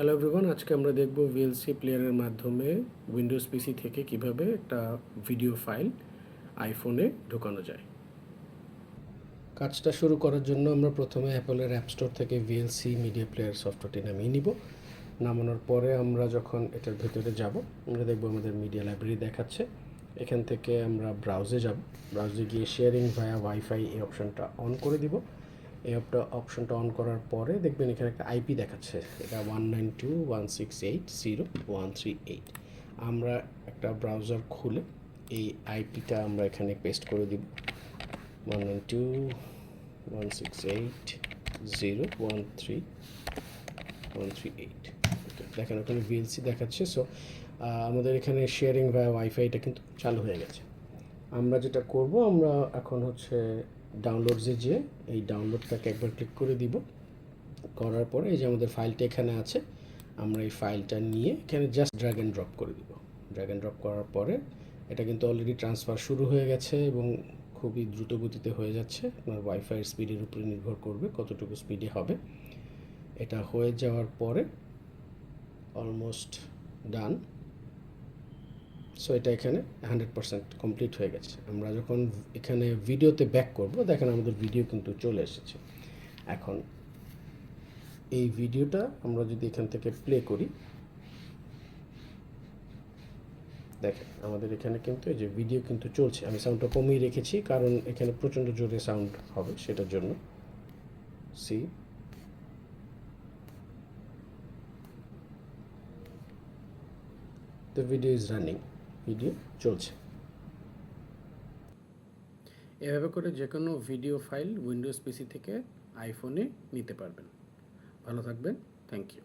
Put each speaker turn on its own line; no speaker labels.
Hello everyone, আজকে আমরা দেখব ভিএলসি প্লেয়ারের মাধ্যমে উইন্ডোজ পিসি থেকে কিভাবে একটা ভিডিও ফাইল আইফোনে ঢোকানো যায়। কাজটা শুরু করার জন্য আমরা প্রথমে অ্যাপলের অ্যাপ স্টোর থেকে ভিএলসি মিডিয়া প্লেয়ার সফটওয়্যারটি নামিয়ে নিব। নামানোর পরে আমরা যখন এটার ভেতরে যাব, আমরা দেখব আমাদের মিডিয়া লাইব্রেরি দেখাচ্ছে। এখান থেকে আমরা ব্রাউজে যাব। ব্রাউজে গিয়ে শেয়ারিং ভায়া ওয়াইফাই এই অপশনটা অন করে দিব। এই অপশনটা অন করার পরে দেখবেন এখানে একটা আইপি দেখাচ্ছে, এটা 192.168.0.138। আমরা একটা ব্রাউজার খুলে এই আইপিটা আমরা এখানে পেস্ট করে দিব, 192.168.0.138। দেখেন ওখানে ভিএলসি দেখাচ্ছে। সো আমাদের এখানে শেয়ারিং ভায়া ওয়াইফাইটা কিন্তু চালু হয়ে গেছে। আমরা যেটা করব, আমরা এখন হচ্ছে ডাউনলোডসে যে এই ডাউনলোডটাকে একবার ক্লিক করে দিব। করার পরে এই যে আমাদের ফাইলটা এখানে আছে, আমরা এই ফাইলটা নিয়ে এখানে জাস্ট ড্র্যাগ অ্যান্ড ড্রপ করে দিব। ড্র্যাগ অ্যান্ড ড্রপ করার পরে এটা কিন্তু অলরেডি ট্রান্সফার শুরু হয়ে গেছে এবং খুবই দ্রুত গতিতে হয়ে যাচ্ছে। আপনার ওয়াইফাইয়ের স্পিডের উপরে নির্ভর করবে কতটুকু স্পিডে হবে। এটা হয়ে যাওয়ার পরে অলমোস্ট ডান। সো এটা এখানে 100% কমপ্লিট হয়ে গেছে। আমরা যখন এখানে ভিডিওতে ব্যাক করব, দেখেন আমাদের ভিডিও কিন্তু চলে এসেছে। এখন এই ভিডিওটা আমরা যদি এখান থেকে প্লে করি, দেখেন আমাদের এখানে কিন্তু এই যে ভিডিও কিন্তু চলছে। আমি সাউন্ডটা কমিয়ে রেখেছি কারণ এখানে প্রচণ্ড জোরে সাউন্ড হবে, সেটার জন্য। C the video is running, video চলছে। এভাবে করে যে কোনো ভিডিও ফাইল উইন্ডোজ পিসি থেকে আইফোনে নিতে পারবেন। ভালো থাকবেন, থ্যাংক ইউ।